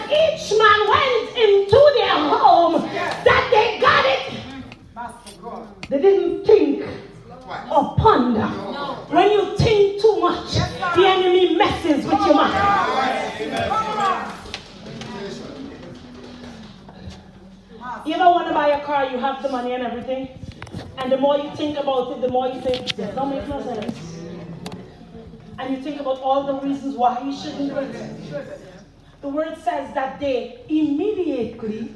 each man went into their home, that they got it. They didn't think or ponder. When you think too much, the enemy messes with your mind. You ever want to buy a car, you have the money and everything, and the more you think about it, the more you say, that don't make no sense. And you think about all the reasons why you shouldn't do it. The word says that they immediately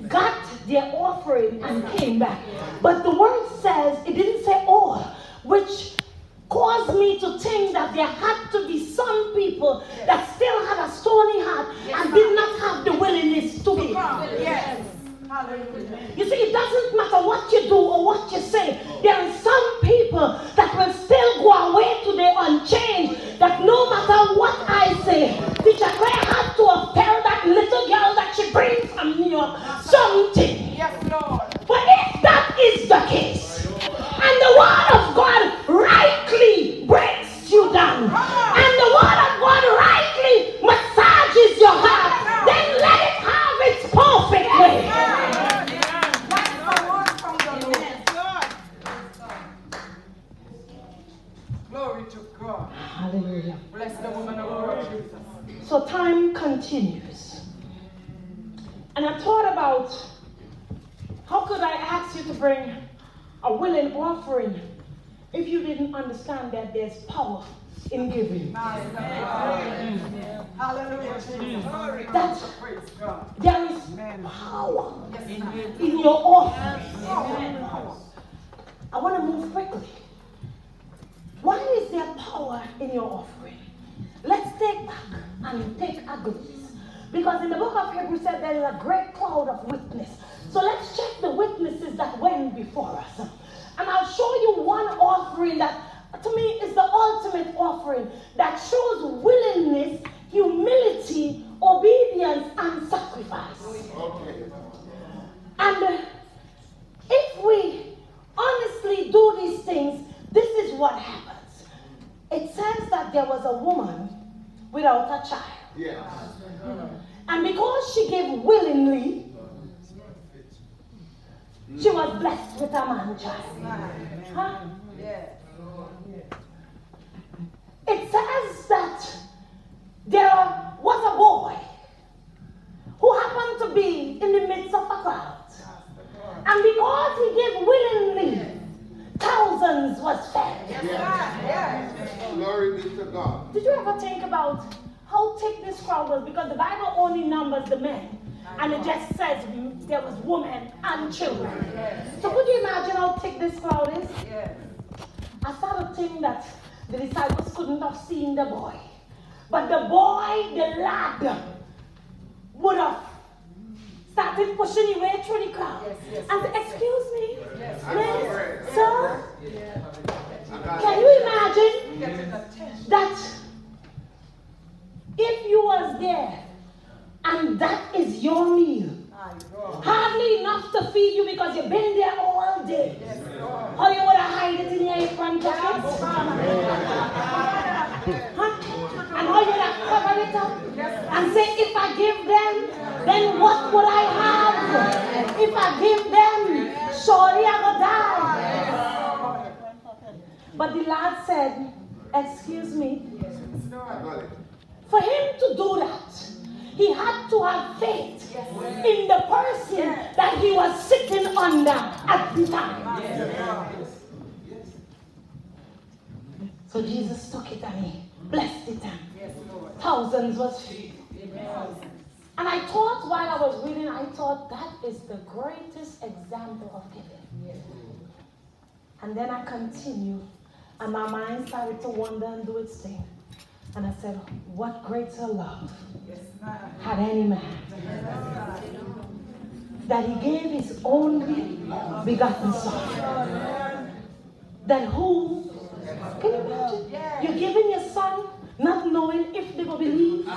got their offering and came back. But the word says, it didn't say all, which caused me to think that there had to be some people that still had a stony heart and did not have the willingness to give. Yes. You see, it doesn't matter what you do or what you say. There are some people that will still go away today unchanged. That no matter what I say, Teacher Claire had to tell that little girl that she brings from New York something. Yes, Lord. But if that is the case, and the word of God rightly breaks you down, and the word of God rightly massages your heart, then let it have its perfect way. Glory to God. Hallelujah. Bless the woman of God, Jesus. So time continues. And I thought about how could I ask you to bring a willing offering if you didn't understand that there's power in giving. Hallelujah. That there is power in your offering. I want to move quickly. Why is there power in your offering? Let's take back and take a glimpse. Because in the book of Hebrews said there is a great cloud of witness. So let's check the witnesses that went before us. And I'll show you one offering that to me is the ultimate offering that shows willingness, humility, obedience, and sacrifice. Okay. And if we honestly do these things, this is what happens. It says that there was a woman without a child. Yeah. And because she gave willingly, she was blessed with a man-child. Huh? It says that there was a boy who happened to be in the midst of a crowd. And because he gave willingly, thousands was fed. Yes. Glory be to God. Did you ever think about how thick this crowd was? Because the Bible only numbers the men. And it just says there was women and children. So could you imagine how thick this crowd is? I started thinking that the disciples couldn't have seen the boy. But the boy, the lad, would have started pushing his way through the crowd. And said, excuse me, please, sir, can you imagine that if you was there and that is your meal, hardly enough to feed you because you've been there all day, or you would have hide it in your apron pockets, and how you would have covered it up and say, if I give them, then what would I have? If I give them, surely I will die. But the lad said, excuse me, for him to do that, he had to have faith in the person that he was sitting under at the time. So Jesus took it and he blessed it and thousands was fed. And I thought while I was reading, I thought that is the greatest example of giving. And then I continued and my mind started to wander and do its thing. And I said, what greater love had any man that he gave his only begotten son, that who, can you imagine? You're giving your son not knowing if they will believe.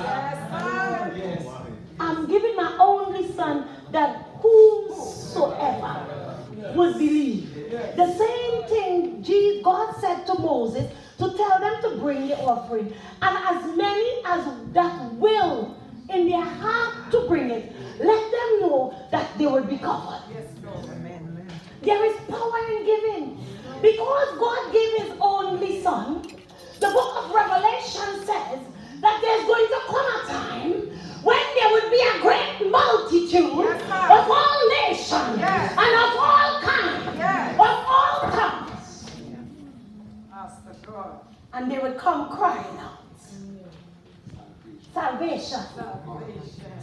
I'm giving my only son that whomsoever would believe. The same thing God said to Moses to tell them to bring the offering. And as many as that will in their heart to bring it, let them know that they will be covered. Yes, Lord. Amen. There is power in giving. Because God gave his only son, the book of Revelation says that there's going to come a time when there would be a great multitude of all nations and of all kinds, of all tongues. Master God. And they would come crying out. Salvation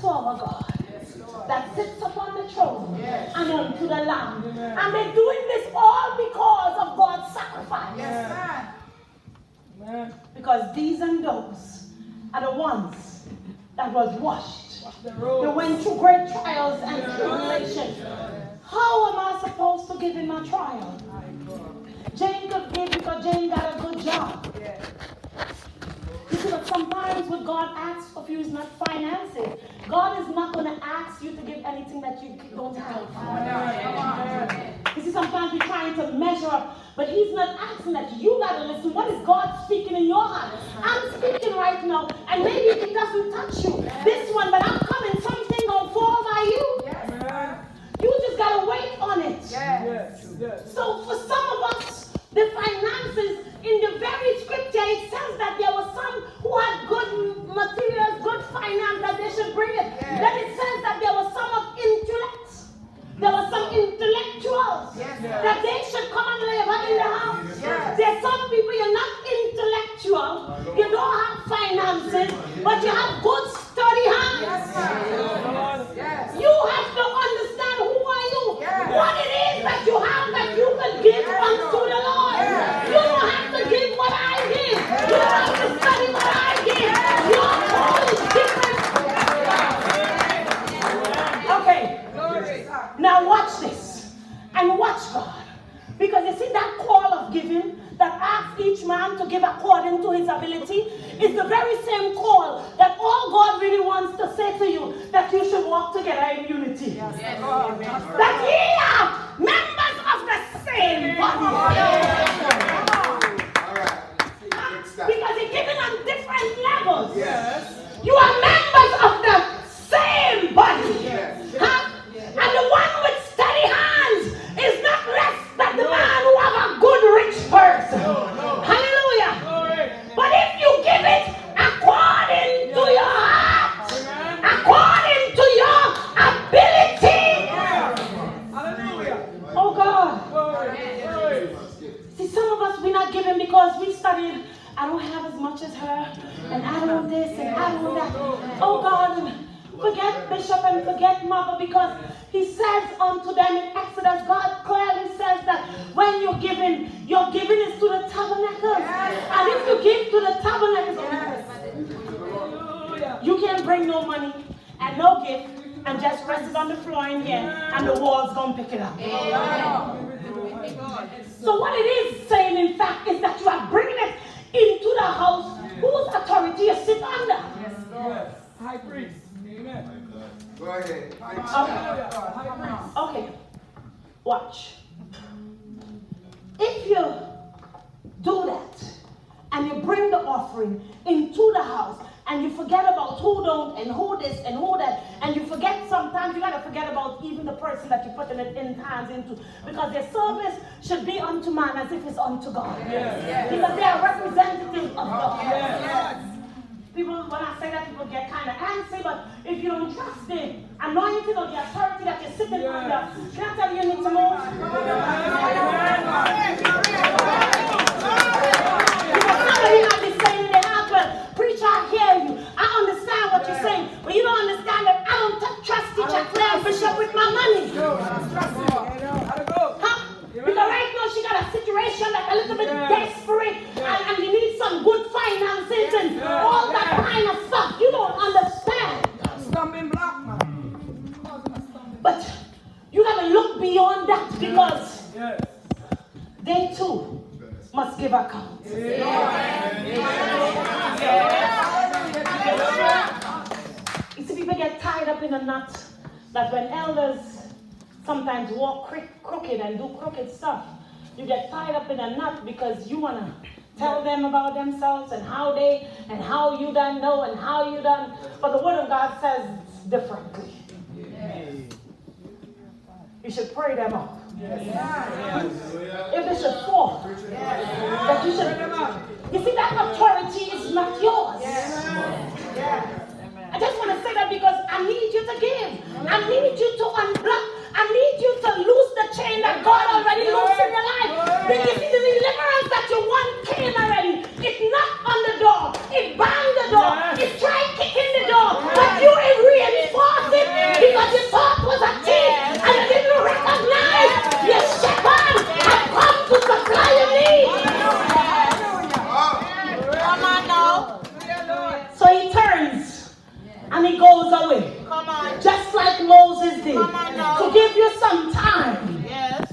to our God that sits upon the throne and unto the Lamb. And they're doing this all because of God's sacrifice. Yes, Because these and those are the ones that was washed. They went through great trials and tribulations. How am I supposed to give him a trial? Jacob gave because Jacob got a good job. You see, but sometimes what God asks of you is not finances. God is not going to ask you to give anything that you don't have. You see, sometimes we're trying to measure up, but he's not asking that. You got to listen. What is God speaking in your heart? I'm speaking right now, and maybe it doesn't touch you. This one, but I'm coming. Something gonna fall by you. You just got to wait on it. So for some of us, the finances, in the very scripture, it says that there were some who had good materials, good finance, that they should bring it. Then it says that there was some of intellect. There were some intellectuals that they should come and labor in the house. There's some people, you're not intellectual, you don't have finances, but you have good study hands. You have to understand who are you, what it is that you have that you can give unto the Lord. You don't have to give what I give. You don't have to study what I give. Your call is different. Okay. Now watch this. And watch God. Because you see that call of giving that asks each man to give according to his ability is the very same call that all God really wants to say to you, that you should walk together in unity. That ye are members of the same body. Because you're giving on different levels. You are members of the same body. Huh? And the one with steady hands is not less than the man who have a good rich person. Hallelujah. But if you give it according to your heart, according to your ability. Oh God. See, some of us, we're not giving because we studied. I don't have as much as her, and I don't this, and I don't that. Oh God, forget Bishop and forget Mother, because he says unto them in Exodus, God clearly says that when you're giving is to the tabernacle. And if you give to the tabernacle, you can't bring no money and no gift and just rest it on the floor in here and the walls gonna pick it up. So what it is saying, in fact, is that you are bringing it into the house whose authority you sit under. High priest. Amen. Go ahead. Okay. Watch. If you do that and you bring the offering into the house and you forget about who don't and who this and who that, and you forget, sometimes you gotta forget about even the person that you're putting it in hands into, because their service should be unto man as if it's unto God. Because they are representatives of God. People, when I say that, people get kind of antsy, but if you don't trust the anointing or the authority that you're sitting under, can I tell you, you need to move? Because somebody might be saying in their heart, well, preacher, I hear you. I understand what you're saying, but you don't understand that I don't trust Teacher Claire Bishop with my money. Because right now she got a situation that's a little bit desperate, and you need some good finances and all that kind of stuff. You don't understand. Stumbling block, man. But you got to look beyond that, because they too must give account. You see, people get tied up in a knot that when elders sometimes walk crooked and do crooked stuff, you get tied up in a knot because you want to tell them about themselves and how you done know and how you done. But the word of God says differently. You should pray them up. If they should fall, that you should. You see, that authority is not yours. I just want to say that because I need you to give. I need you to unblock. I need you to loose the chain that God already loosed in your life. You see, the deliverance that you want came already. It knocked on the door. It banged the door. It tried kicking the door. But you reinforced it because you thought it was a thief and you didn't recognize your shepherd had come to supply your need. Come on now. So he turns and he goes away. Come on. Just like Moses did. Come on now. To give you some time. Yes.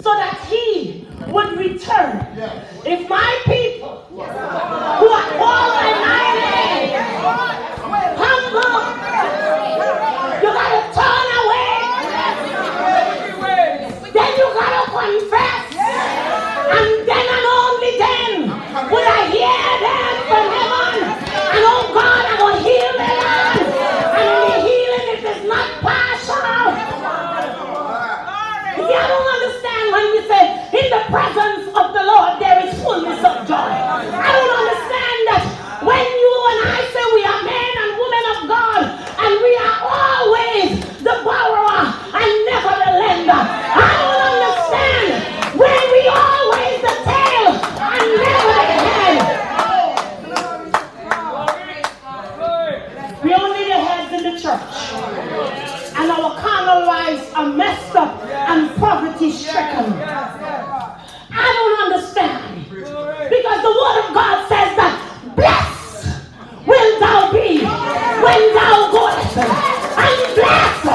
So that he would return. Yes. If my people who are called by my name humble, you gotta turn away. Then you gotta confess. And then and only then will I hear them from heaven. And oh God, I'm going to heal their land. And the healing, if it's not partial. You see, I don't understand when we say, in the presence of the Lord, there is fullness of joy. I don't understand that when you and I say we are men and women of God, and we are always the borrower and never the lender. I don't understand when we always the tail and never the head. We only the heads in the church. And our carnal lives are messed up and poverty stricken. I don't understand. Because the word of God says that blessed will thou be when thou goest, and blessed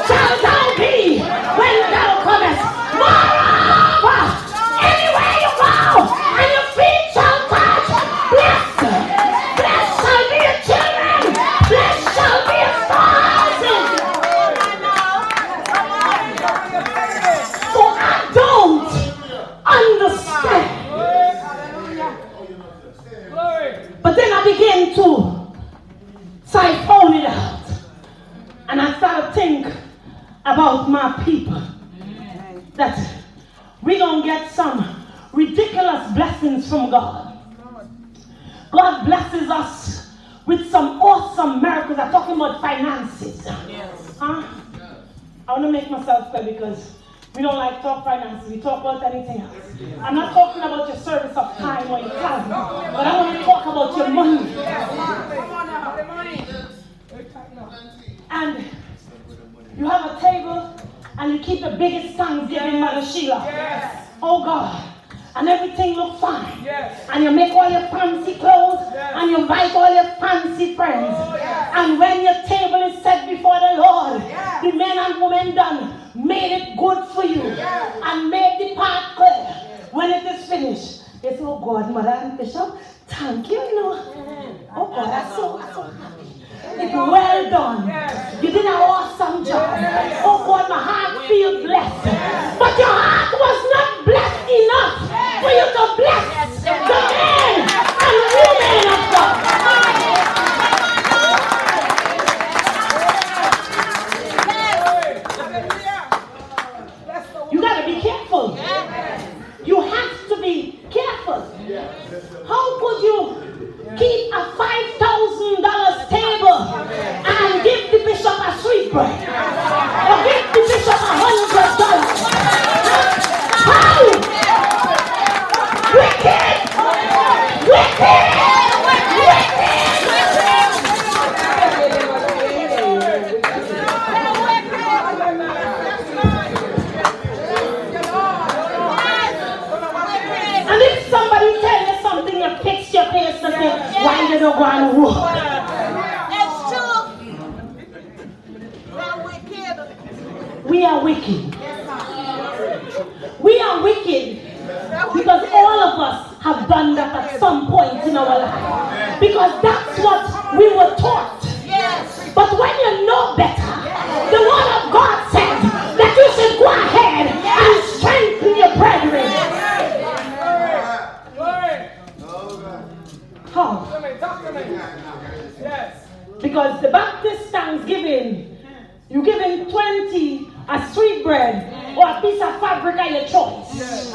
shall thou be when thou comest. Moreover, anywhere you go, and your feet shall touch, blessed shall be your children, blessed shall be your spouses. So I don't understand. But then I began to siphon it out. And I started to think about my people. That we're going to get some ridiculous blessings from God. God blesses us with some awesome miracles. I'm talking about finances. Huh? I want to make myself clear because we don't like talk finances. We talk about anything else. I'm not talking about your service of time or your time, but I want to talk about your money. And you have a table and you keep the biggest Thanksgiving, Mother Sheila. Oh God. And everything looks fine. And you make all your fancy clothes and you invite all your fancy friends. And when your table is set before the Lord, the men and women done made it good for you and made the part clear. When it is finished, they say, oh God, Mother and Bishop, thank you, Oh God, I'm so happy. It's well done. You did an awesome job. Oh God, my heart feels blessed. But your heart was not blessed enough for you to bless the men and women of God. You got to be careful. You have to be careful. How could you keep a $5,000 table and give the bishop a sweet bread? Or give the bishop $100? How? Wicked! And if somebody tells you something, you fix your face and say, why you don't want to walk? That's true. We are wicked. We are wicked because all of us have done that at some point in our life. Because that's what we were taught. But when you know better, the word of God says that you should go ahead and strengthen your brethren. Because the Baptist Thanksgiving, you give him 20 a sweet bread or a piece of fabric at your choice. Yes.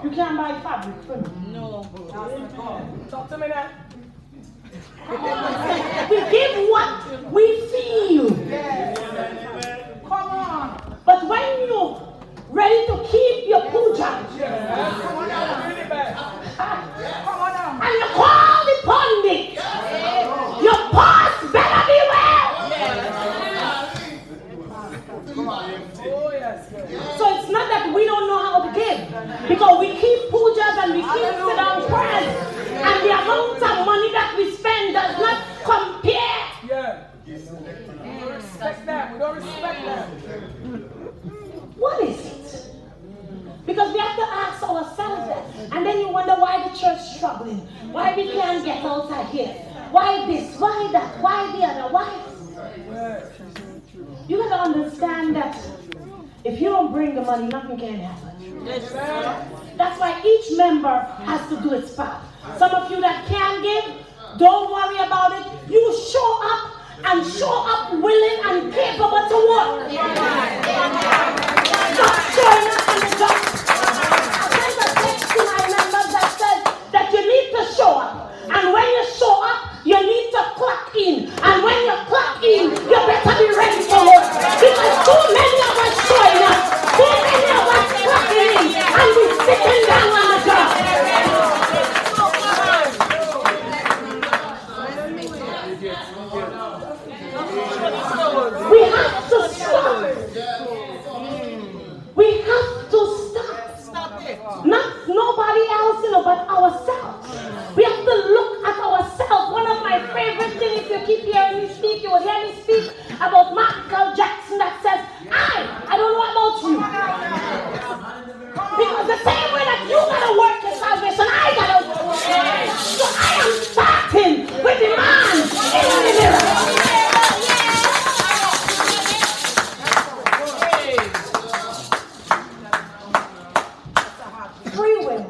You can't buy fabric for me. No. Talk to me now. We give what we feel. Yes. Come on. But when you're ready to keep your puja, Yes. Come on now. Bring it back. Come on now. and you call the pundit, your purse better be well. Oh, yes. Yes. So it's not that we don't know how to give, because we keep pujas and we keep sit-down prayers, and the amount of money that we spend does not compare. Yeah. We don't respect that. We don't respect that. What is it? Because we have to ask ourselves that. And then you wonder why the church is struggling. Why we can't get outside here. Why this? Why that? Why the other? Why? You got to understand that if you don't bring the money, nothing can happen. That's why each member has to do its part. Some of you that can give, don't worry about it. You show up and show up willing and capable to work. Stop showing up on the job. I sent a text to my members that says that you need to show up. And when you show up, you need to clock in. And when you clock in, you better be ready for work. Because too many of us showing up, too many of us clocking in, and we sitting down on the job. We have to stop. We have to stop. Not nobody else, but ourselves. We have to look at ourselves. One of my favorite things, if you keep hearing me speak, you will hear me speak about Michael Jackson that says, I don't know about you. Because the same way that you gotta work your salvation, I gotta work. So I am starting with the man in the mirror. Free will.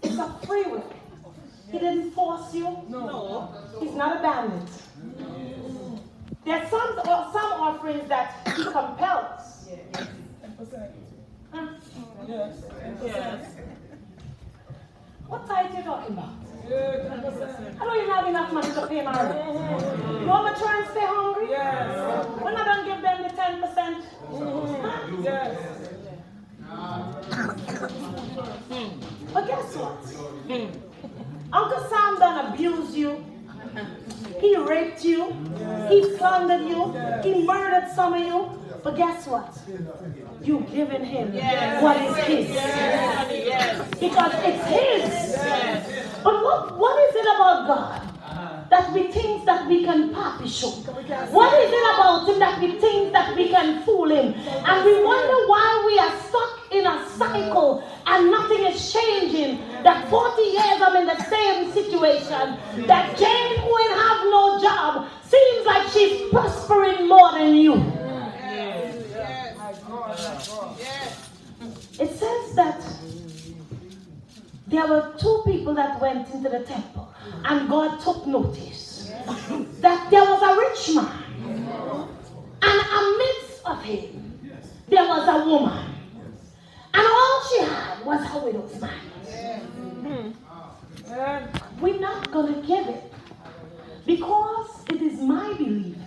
It's a free will. He didn't force you. No. He's not a bandit. There's some offerings that he compels. 10%. Huh? Yes. Yes. What tithe are you talking about? Yeah, 10%. I don't even have enough money to pay my rent. You want me to try and stay hungry? Yes. We're not going to give them the 10%. Yes. But guess what? Uncle Sam done abused you. He raped you. He slandered you. He murdered some of you. But guess what? You giving him what is his. Because it's his. But what is it about God that we think that we can papi show? What is it about him that we think that we can fool him? And we wonder why we are stuck in a cycle and nothing is changing. That 40 years I'm in the same situation. That Jane, who ain't have no job, seems like she's prospering more than you. It says that there were two people that went into the temple, and God took notice that there was a rich man, and amidst of him there was a woman, and all she had was her widow's mite. We're not going to give it because it is my belief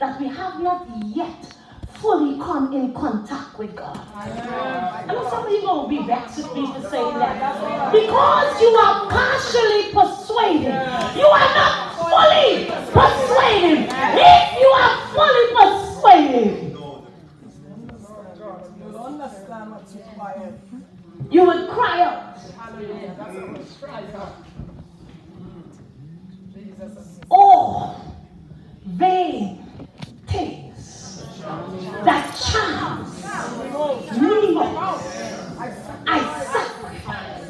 that we have not yet fully come in contact with God. I know some of you going to be vexed with me for saying that. Because you are partially persuaded. You are not fully persuaded. If you are fully persuaded, you would cry out. Oh, vain things that charms me most, I sacrifice.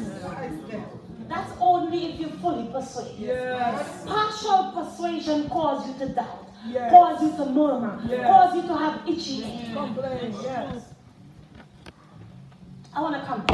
That's only if you're fully persuaded. Yes. Partial persuasion causes you to doubt, Yes. causes you to murmur, Yes. causes you to have itchy. Complain. Yes. I want to come.